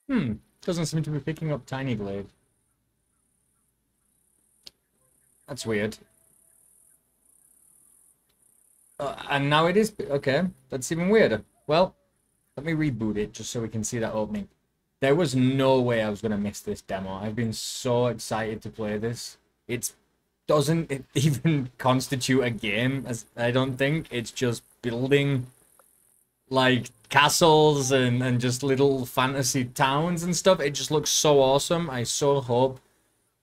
Doesn't seem to be picking up tiny Glade. That's weird. And now it is. Okay, that's even weirder. Well, let me reboot it just so we can see that opening. There was no way I was going to miss this demo. I've been so excited to play this. It doesn't even constitute a game, as I don't think. It's just building like castles and just little fantasy towns and stuff. It just looks so awesome. I so hope.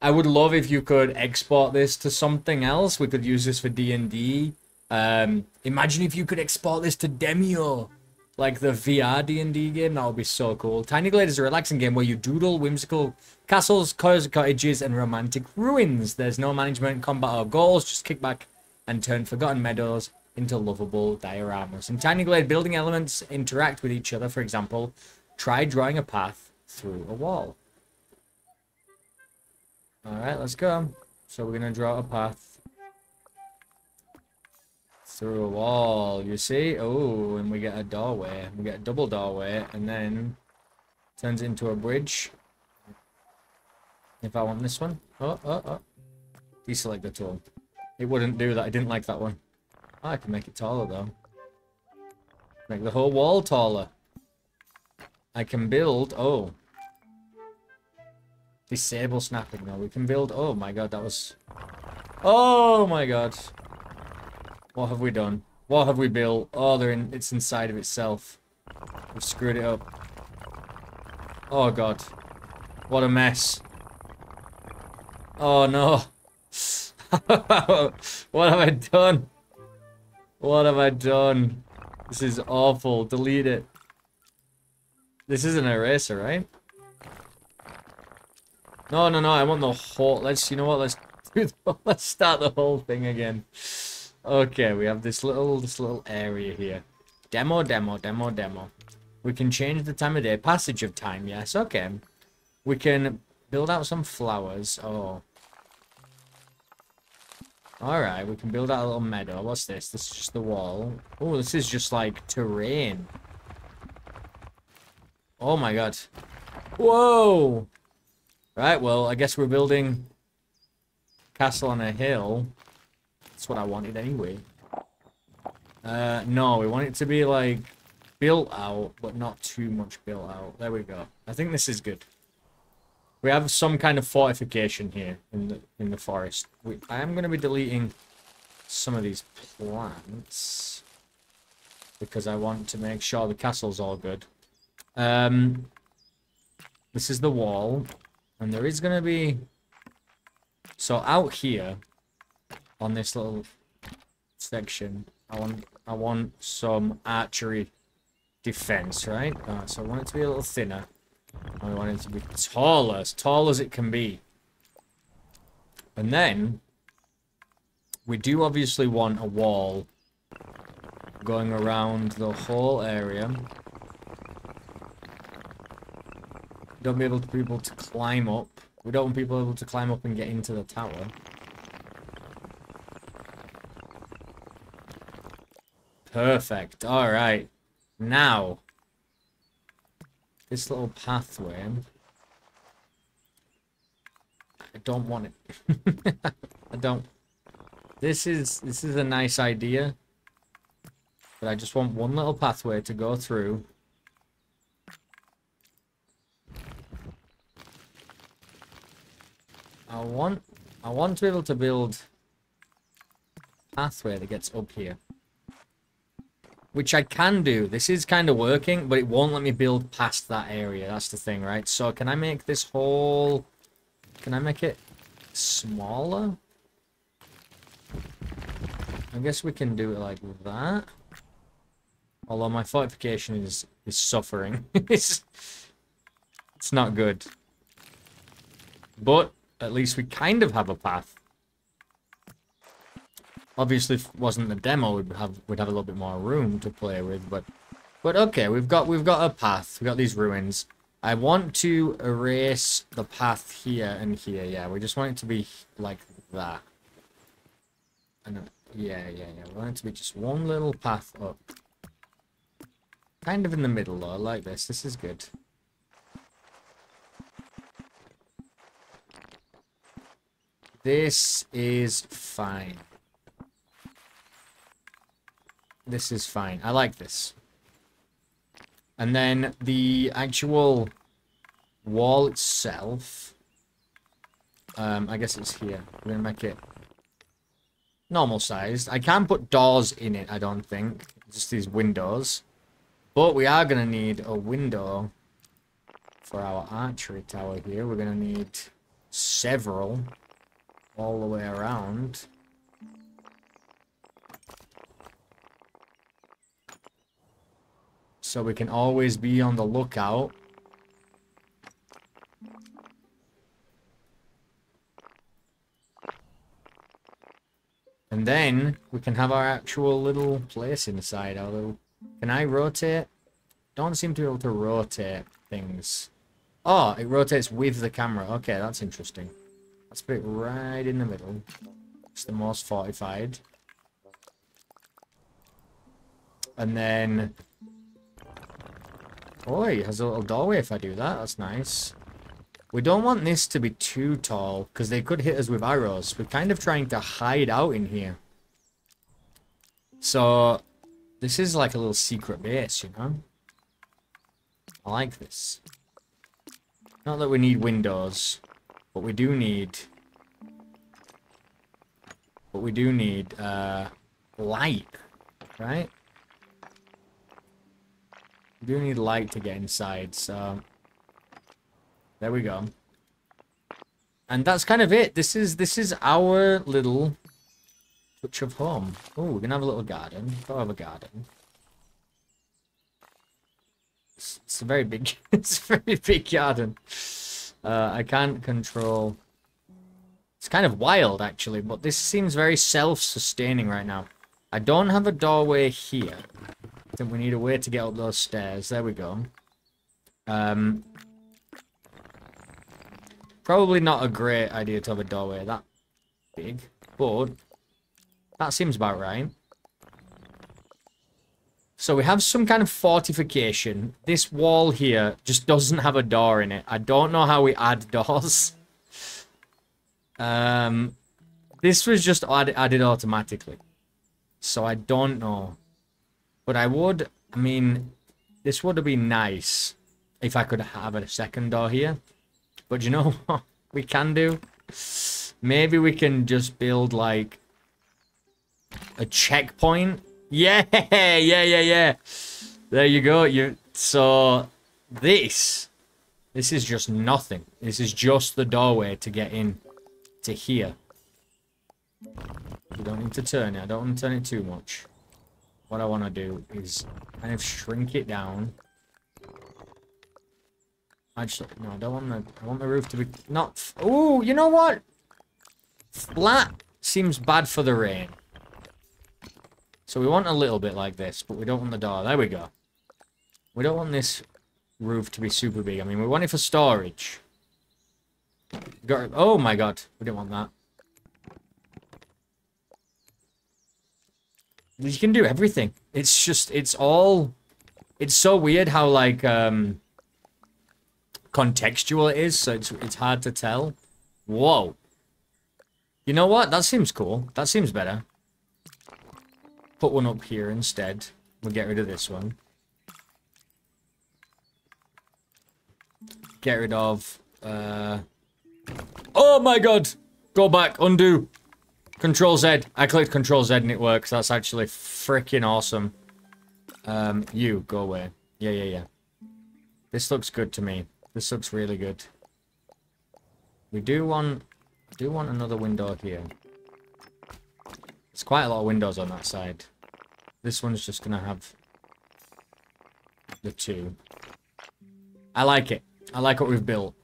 I would love if you could export this to something else. We could use this for D&D. Imagine if you could export this to Dem-OH, like the VR D&D game. That would be so cool. Tiny Glade is a relaxing game where you doodle whimsical castles, cottages, and romantic ruins. There's no management, combat, or goals. Just kick back and turn forgotten meadows into lovable dioramas. In Tiny Glade, building elements interact with each other. For example, try drawing a path through a wall. Alright, let's go. So we're going to draw a path through a wall, you see? Oh, and we get a doorway. We get a double doorway, and then turns into a bridge. If I want this one. Oh. Deselect the tool. It wouldn't do that. I didn't like that one. Oh, I can make it taller, though. Make the whole wall taller. I can build... Oh. Disable snapping now. We can build... Oh my god, that was... Oh my god. What have we done? What have we built? Oh, it's inside of itself. We've screwed it up. Oh god. What a mess. Oh no. What have I done? What have I done? This is awful. Delete it. This is an eraser, right? No, I want the whole... You know what? Let's start the whole thing again. Okay, we have this little area here. Demo. We can change the time of day. Passage of time, yes. Okay. We can build out some flowers. Oh. Alright, we can build out a little meadow. What's this? This is just the wall. Oh, this is just like terrain. Oh my god. Whoa! Right, well, I guess we're building castle on a hill. That's what I wanted anyway. No, we want it to be like built out, but not too much built out. There we go. I think this is good. We have some kind of fortification here in the forest. I am going to be deleting some of these plants because I want to make sure the castle's all good. This is the wall. And there is going to be... So out here, on this little section, I want some archery defense, right? So I want it to be a little thinner. I want it to be taller, as tall as it can be. And then, we do obviously want a wall going around the whole area. Don't be able to climb up. We don't want people able to climb up and get into the tower. Perfect. Alright. Now, this little pathway. I don't want it. I don't. This is a nice idea. But I just want one little pathway to go through. I want to be able to build a pathway that gets up here. Which I can do. This is kind of working, but it won't let me build past that area. That's the thing, right? So can I make this whole... Can I make it smaller? I guess we can do it like that. Although my fortification is suffering. it's not good. But at least we kind of have a path. Obviously, if it wasn't the demo, we'd have a little bit more room to play with. But okay, we've got a path. We've got these ruins. I want to erase the path here and here. Yeah, we just want it to be like that. And yeah. We want it to be just one little path up. Kind of in the middle though. I like this. This is good. This is fine. This is fine. I like this. And then the actual wall itself, I guess it's here. We're gonna make it normal sized. I can't put doors in it, I don't think. Just these windows. But we are gonna need a window for our archery tower here. We're gonna need several all the way around. So we can always be on the lookout. And then we can have our actual little place inside. Our little... Can I rotate? Don't seem to be able to rotate things. Oh, it rotates with the camera. Okay, that's interesting. Let's put it right in the middle. It's the most fortified. And then... Oh, it has a little doorway if I do that. That's nice. We don't want this to be too tall, because they could hit us with arrows. We're kind of trying to hide out in here. So, this is like a little secret base, you know? I like this. Not that we need windows, but we do need... light, right? We do need light to get inside, so... There we go. And that's kind of it. This is our little touch of home. Oh, we're gonna have a little garden. Go have a garden. It's a very big it's a very big garden. I can't control. It's kind of wild actually, but this seems very self-sustaining right now. I don't have a doorway here. I think we need a way to get up those stairs. There we go. Probably not a great idea to have a doorway that big, but that seems about right. So we have some kind of fortification. This wall here just doesn't have a door in it. I don't know how we add doors. This was just added automatically. So I don't know. But I mean, this would have been nice if I could have a second door here. But you know what we can do? Maybe we can just build, like, a checkpoint. Yeah! There you go. So, this is just nothing. This is just the doorway to get in to here. You don't need to turn it. I don't want to turn it too much. What I want to do is kind of shrink it down. Actually, no, I don't want I want the roof to be not... Ooh, you know what? Flat seems bad for the rain. So we want a little bit like this, but we don't want the door. There we go. We don't want this roof to be super big. I mean, we want it for storage. Oh my god, we didn't want that. You can do everything. It's just, it's all... It's so weird how, like, contextual it is, so it's hard to tell. Whoa. You know what? That seems cool. That seems better. Put one up here instead. We'll get rid of this one. Get rid of... Oh my god! Go back. Undo. Control Z. I clicked Control Z and it works. That's actually freaking awesome. You, go away. Yeah. This looks good to me. This looks really good. We do want another window here. There's quite a lot of windows on that side. This one's just gonna have the two. I like it. I like what we've built.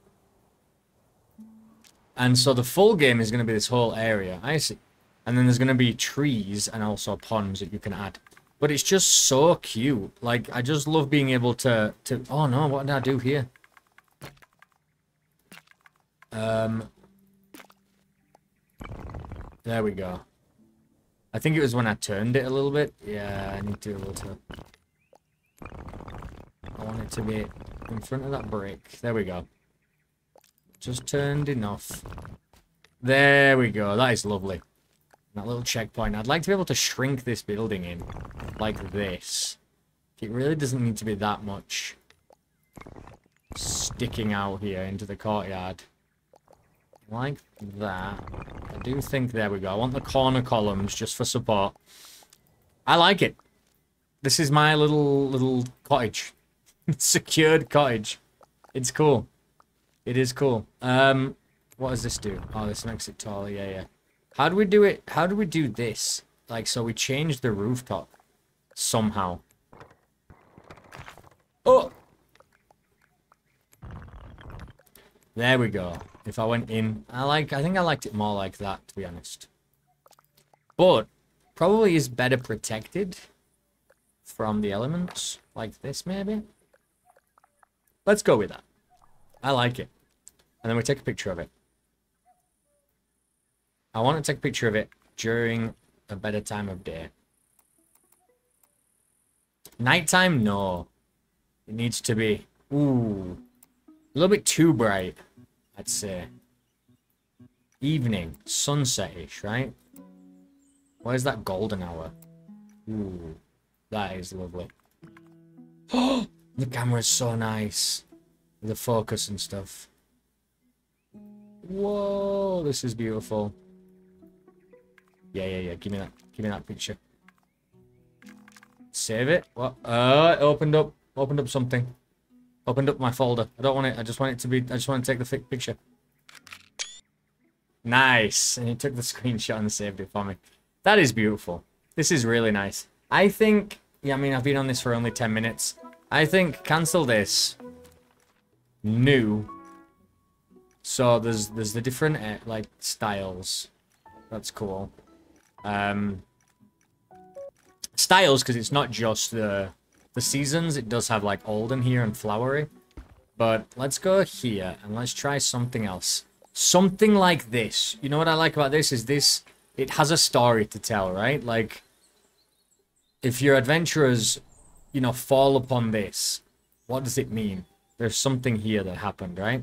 And so the full game is gonna be this whole area. I see. And then there's gonna be trees and also ponds that you can add. But it's just so cute. Like, I just love being able to... Oh no, what did I do here? There we go. I think it was when I turned it a little bit. Yeah, I need to be able to... I want it to be in front of that brick. There we go. Just turned enough. There we go. That is lovely. That little checkpoint. I'd like to be able to shrink this building in like this. It really doesn't need to be that much sticking out here into the courtyard. Like that. I do think, there we go. I want the corner columns just for support. I like it. This is my little cottage. Secured cottage. It's cool. It is cool. What does this do? Oh, this makes it taller. Yeah, yeah. How do we do it? How do we do this? Like, so we change the rooftop somehow. Oh! There we go. If I went in, I think I liked it more like that, to be honest. But probably is better protected from the elements, like this maybe. Let's go with that. I like it. And then we take a picture of it. I want to take a picture of it during a better time of day. Nighttime, no. It needs to be, ooh, a little bit too bright, I'd say. Evening, sunset-ish, right? Where's that golden hour? Ooh, that is lovely. Oh, the camera's so nice. The focus and stuff. Whoa, this is beautiful. Yeah, yeah, yeah. Give me that picture. Save it. What? It opened up something. Opened up my folder. I don't want it. I just want it to be. I just want to take the picture. Nice. And he took the screenshot and saved it for me. That is beautiful. This is really nice. I think. Yeah, I mean, I've been on this for only 10 minutes. I think cancel this. New. So there's the different like styles. That's cool. Styles, because it's not just the seasons. It does have like old in here and flowery. But let's go here and let's try something else. Something like this. You know what I like about this is this. It has a story to tell, right? Like, if your adventurers, you know, fall upon this, what does it mean? There's something here that happened, right?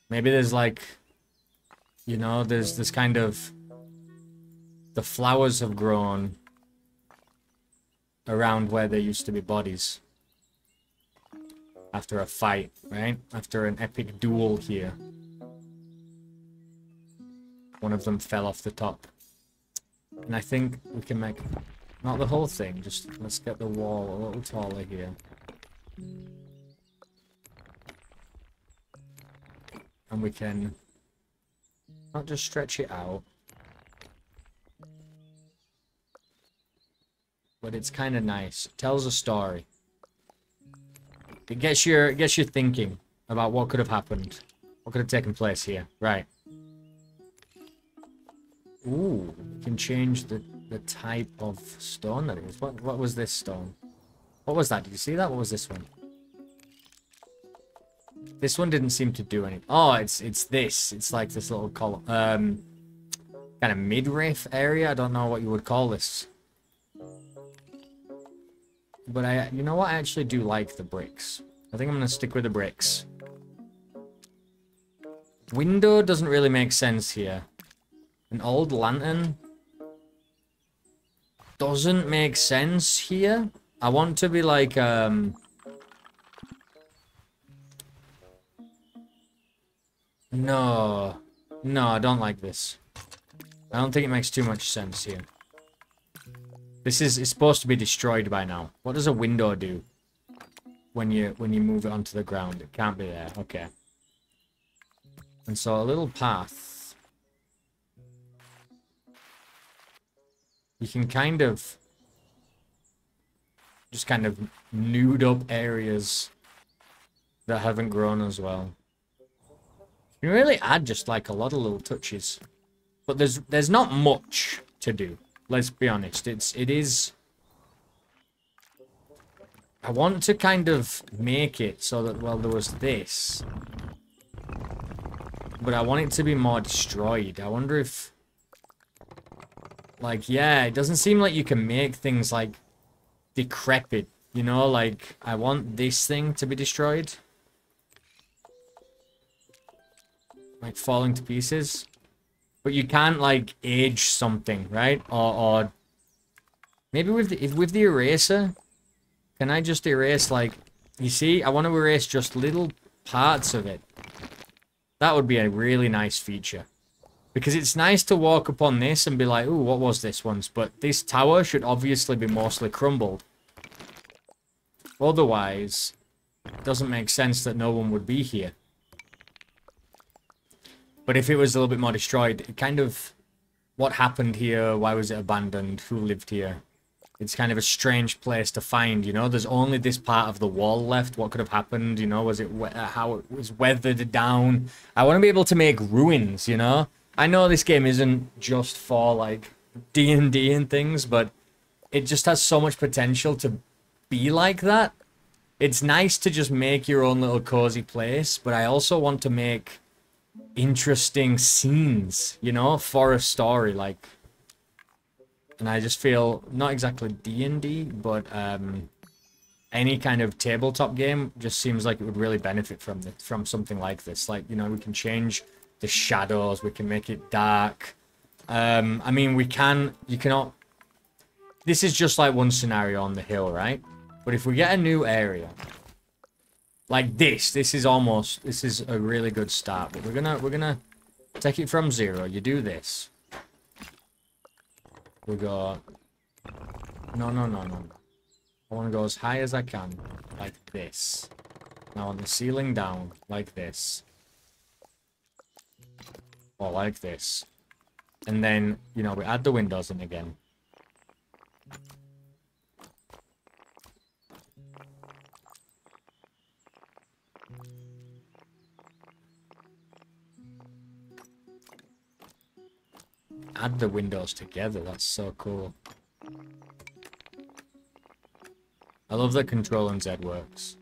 Maybe there's like, you know, there's this kind of, the flowers have grown around where there used to be bodies. After a fight, right? After an epic duel here. One of them fell off the top. And I think we can make, not the whole thing, just let's get the wall a little taller here. And we can not just stretch it out, but it's kind of nice. It tells a story. It gets you thinking about what could have happened, what could have taken place here. Right. Ooh, we can change the type of stone that it is. What was this stone? What was that? Did you see that? What was this one? This one didn't seem to do anything. Oh, it's this. It's like this little column. Kind of midriff area. I don't know what you would call this. But you know what? I actually do like the bricks. I think I'm going to stick with the bricks. Window doesn't really make sense here. An old lantern doesn't make sense here. I want to be like, No. No, I don't like this. I don't think it makes too much sense here. This is supposed to be destroyed by now. What does a window do when you move it onto the ground? It can't be there. Okay. And so a little path. You can kind of just kind of nude up areas that haven't grown as well. You can really add just like a lot of little touches. But there's not much to do. Let's be honest. It is. I want to kind of make it so that, well, there was this. But I want it to be more destroyed. I wonder if, like, yeah, it doesn't seem like you can make things like decrepit, you know, like I want this thing to be destroyed. Like falling to pieces. but you can't like age something, right? Or maybe with the eraser, can I just erase like, you see, I want to erase just little parts of it. That would be a really nice feature. Because it's nice to walk upon this and be like, ooh, what was this once? But this tower should obviously be mostly crumbled. Otherwise, it doesn't make sense that no one would be here. But if it was a little bit more destroyed, it kind of... What happened here? Why was it abandoned? Who lived here? It's kind of a strange place to find, you know? There's only this part of the wall left. What could have happened, you know? Was it how it was weathered down? I want to be able to make ruins, you know? I know this game isn't just for, like, D&D and things, but it just has so much potential to be like that. It's nice to just make your own little cozy place, but I also want to make interesting scenes, you know, for a story, like... And I just feel, not exactly D&D, but any kind of tabletop game just seems like it would really benefit from something like this. Like, you know, we can change the shadows, we can make it dark. I mean, you cannot... This is just like one scenario on the hill, right? But if we get a new area, like this is a really good start. But we're gonna take it from 0. You do this. We go... No. I want to go as high as I can, like this. Now on the ceiling down, like this. Or like this. And then, you know, we add the windows in again. Add the windows together, that's so cool. I love that Control and Z works.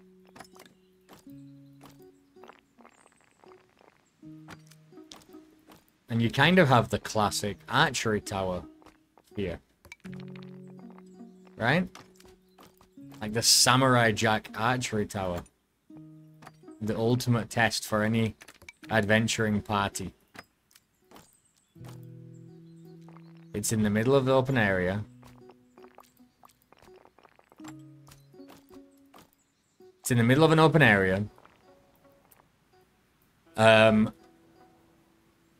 And you kind of have the classic archery tower here. Right? Like the Samurai Jack archery tower. The ultimate test for any adventuring party. It's in the middle of the open area. It's in the middle of an open area.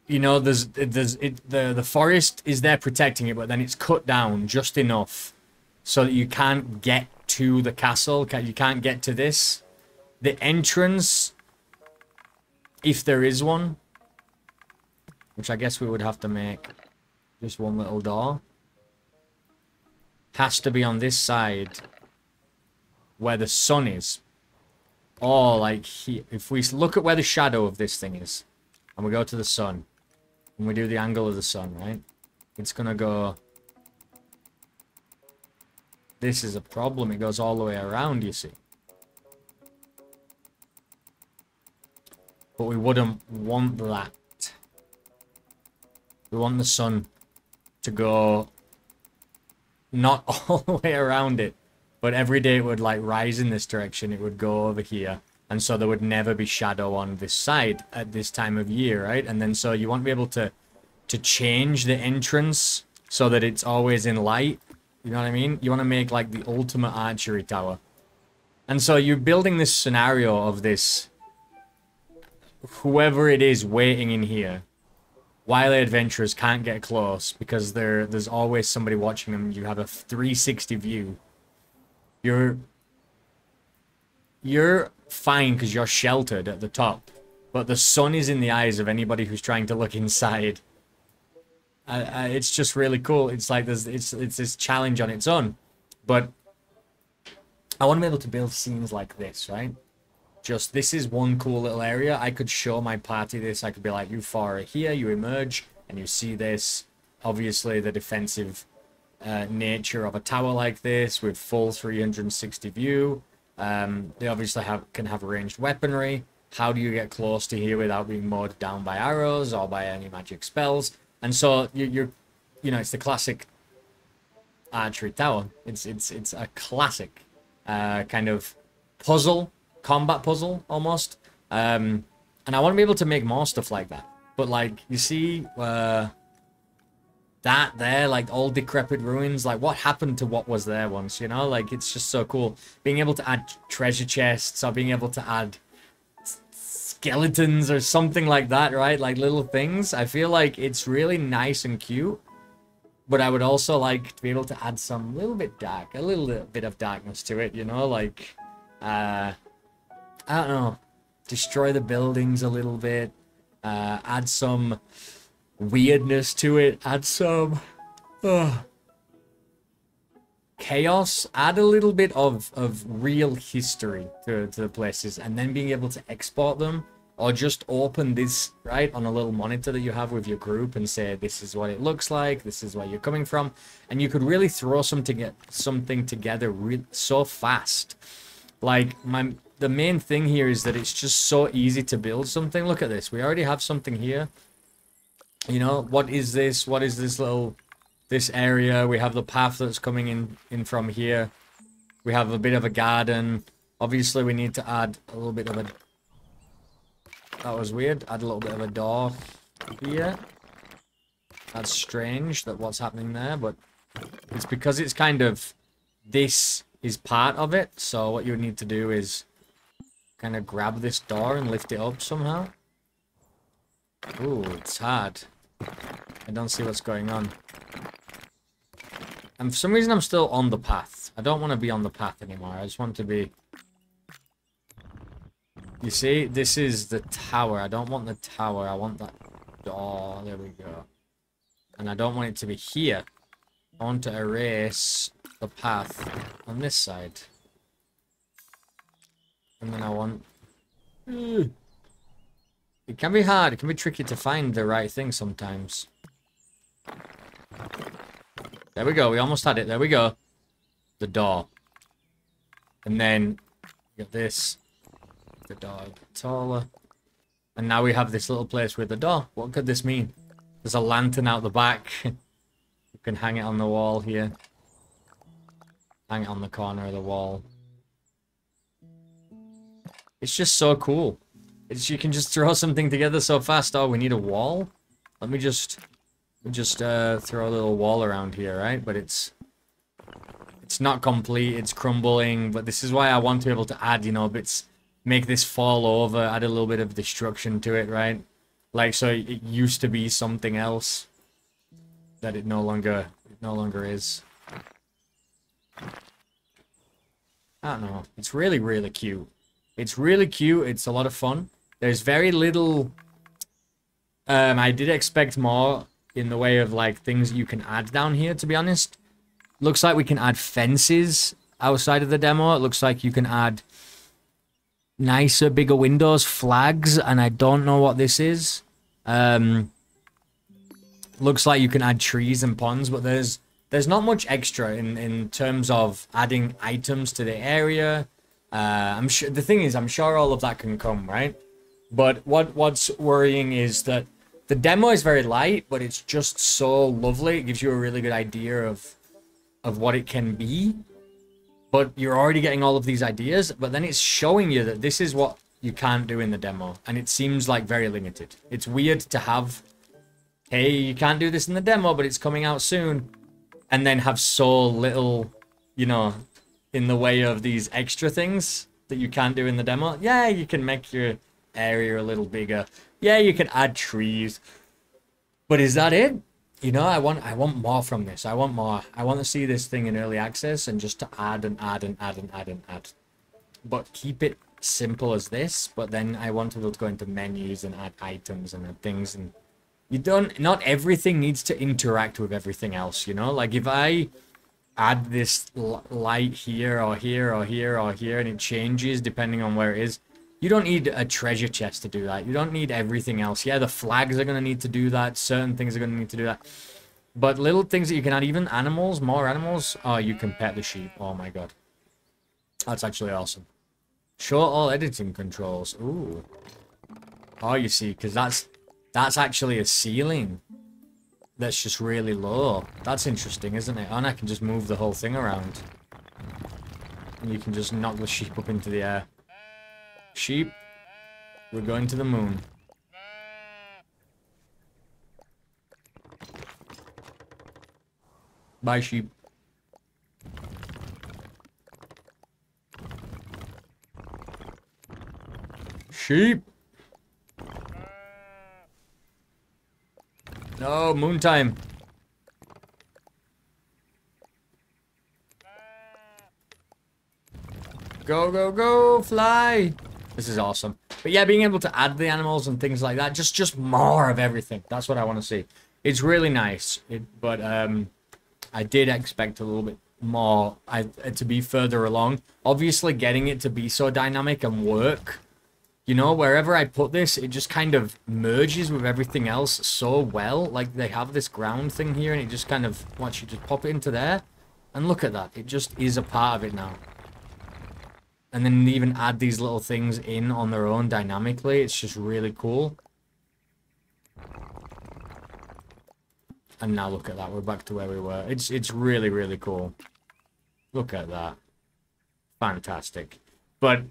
You know, the forest is there protecting it, but then it's cut down just enough so that you can't get to the castle. You can't get to this. The entrance, if there is one, which I guess we would have to make just one little door, has to be on this side where the sun is. Or like here, if we look at where the shadow of this thing is, and we go to the sun, and we do the angle of the sun, right? It's gonna go... This is a problem, it goes all the way around, you see. But we wouldn't want that. We want the sun to go not all the way around it, but every day it would like rise in this direction, it would go over here, and so there would never be shadow on this side at this time of year, right? And then so you want to be able to change the entrance so that it's always in light, you know what I mean? You want to make like the ultimate archery tower. And so you're building this scenario of this, whoever it is waiting in here, while the adventurers can't get close because there's always somebody watching them. You have a 360 view. You're fine because you're sheltered at the top, but the sun is in the eyes of anybody who's trying to look inside. It's just really cool. It's like it's this challenge on its own. But I want to be able to build scenes like this, right? Just, this is one cool little area. I could show my party this. I could be like, you four are here, you emerge, and you see this. Obviously, the defensive nature of a tower like this with full 360 view. They obviously can have ranged weaponry. How do you get close to here without being mowed down by arrows or by any magic spells? And so you know, it's the classic archery tower. It's a classic kind of puzzle. Combat puzzle, almost. And I want to be able to make more stuff like that. But like, you see, that there, like all decrepit ruins, like what happened to what was there once, you know? Like, it's just so cool. Being able to add treasure chests or being able to add skeletons or something like that, right? Like little things. I feel like it's really nice and cute. But I would also like to be able to add some little bit dark, a little bit of darkness to it, you know? Like, I don't know. Destroy the buildings a little bit. Add some weirdness to it. Add some chaos. Add a little bit of real history to the places. And then being able to export them. Or just open this, right, on a little monitor that you have with your group and say, this is what it looks like. This is where you're coming from. And you could really throw something together so fast. Like, the main thing here is that it's just so easy to build something. Look at this. We already have something here. You know, what is this? What is this area? We have the path that's coming in from here. We have a bit of a garden. Obviously, we need to add a little bit of a... That was weird. Add a little bit of a door here. That's strange that what's happening there, but it's because it's kind of... This is part of it, so what you would need to do is kind of grab this door and lift it up somehow. Ooh, it's hard. I don't see what's going on. And for some reason I'm still on the path. I don't want to be on the path anymore. I just want to be... You see, this is the tower. I don't want the tower. I want that door. There we go. And I don't want it to be here. I want to erase the path on this side. And then I want... It can be hard. It can be tricky to find the right thing sometimes. There we go. We almost had it. There we go. The door. And then... Get this. The door a bit taller. And now we have this little place with the door. What could this mean? There's a lantern out the back. You can hang it on the wall here. Hang it on the corner of the wall. It's just so cool. You can just throw something together so fast. Oh, we need a wall? Let me just throw a little wall around here, right? But it's not complete. It's crumbling. But this is why I want to be able to add, you know, bits... Make this fall over, add a little bit of destruction to it, right? Like, so it used to be something else that it no longer is. I don't know. It's really, really cute. It's really cute. It's a lot of fun. There's very little... I did expect more in the way of, like, things you can add down here, to be honest. Looks like we can add fences outside of the demo. It looks like you can add... nicer, bigger windows, flags, and I don't know what this is. Looks like you can add trees and ponds, but there's not much extra in terms of adding items to the area. I'm sure the thing is, I'm sure all of that can come, right? But what's worrying is that the demo is very light, but it's just so lovely. It gives you a really good idea of what it can be. But you're already getting all of these ideas, but then it's showing you that this is what you can't do in the demo. And it seems like very limited. It's weird to have, hey, you can't do this in the demo, but it's coming out soon. And then have so little, you know, in the way of these extra things that you can't do in the demo. Yeah, you can make your area a little bigger. Yeah, you can add trees. But is that it? You know, I want more from this. I want more. I want to see this thing in early access and just to add and add and add and add and add. But keep it simple as this. But then I want to be able to go into menus and add items and add things. And not everything needs to interact with everything else, you know? Like if I add this light here or here or here or here and it changes depending on where it is. You don't need a treasure chest to do that. You don't need everything else. Yeah, the flags are going to need to do that. Certain things are going to need to do that. But little things that you can add, even animals, more animals. Oh, you can pet the sheep. Oh my god. That's actually awesome. Show all editing controls. Ooh. Oh, you see, because that's actually a ceiling. That's just really low. That's interesting, isn't it? And I can just move the whole thing around. And you can just knock the sheep up into the air. Sheep, we're going to the moon. Bye, sheep. Sheep. No, moon time. Go, go, go, fly. This is awesome. But yeah, being able to add the animals and things like that, just more of everything. That's what I want to see. It's really nice. But I did expect a little bit more to be further along. Obviously, getting it to be so dynamic and work, you know, wherever I put this, it just kind of merges with everything else so well. Like, they have this ground thing here, and it just kind of, once you just pop it into there, and look at that. It just is a part of it now. And then even add these little things in on their own dynamically. It's just really cool. And now look at that. We're back to where we were. It's really, really cool. Look at that. Fantastic. But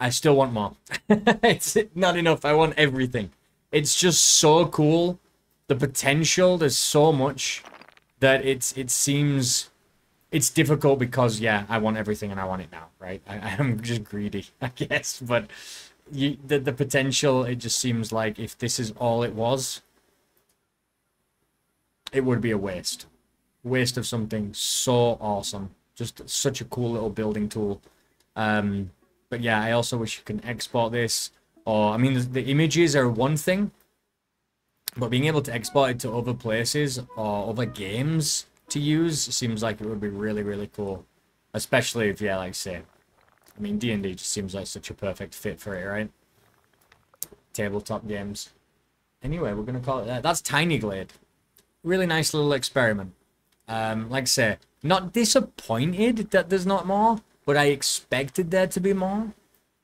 I still want more. It's not enough. I want everything. It's just so cool. The potential, there's so much that it seems... It's difficult because, yeah, I want everything and I want it now, right? I am just greedy, I guess. But the potential, it just seems like if this is all it was, it would be a waste. Waste of something so awesome. Just such a cool little building tool. But yeah, I also wish you can export this. Or, I mean, the images are one thing. But being able to export it to other places or other games to use seems like it would be really, really cool. Especially if, yeah, like I say, I mean, D&D just seems like such a perfect fit for it, right? Tabletop games. Anyway, we're going to call it that. That's Tiny Glade. Really nice little experiment. Like I say, not disappointed that there's not more, but I expected there to be more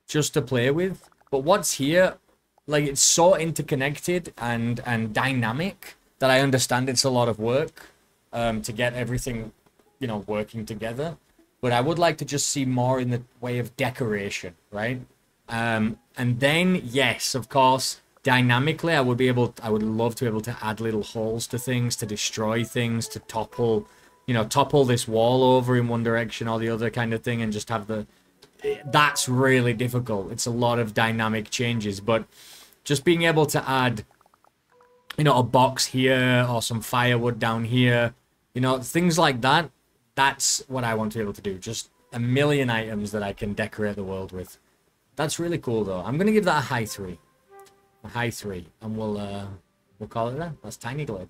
just to play with. But what's here, like, it's so interconnected and dynamic that I understand it's a lot of work. To get everything, you know, working together. But I would like to just see more in the way of decoration, right? And then, yes, of course, dynamically, I would love to be able to add little holes to things, to destroy things, to topple, you know, topple this wall over in one direction or the other kind of thing, and just have the... That's really difficult. It's a lot of dynamic changes, but just being able to add, you know, a box here or some firewood down here, you know, things like that, that's what I want to be able to do. Just a million items that I can decorate the world with. That's really cool, though. I'm going to give that a high 3. A high 3. And we'll call it that. That's Tiny Glade.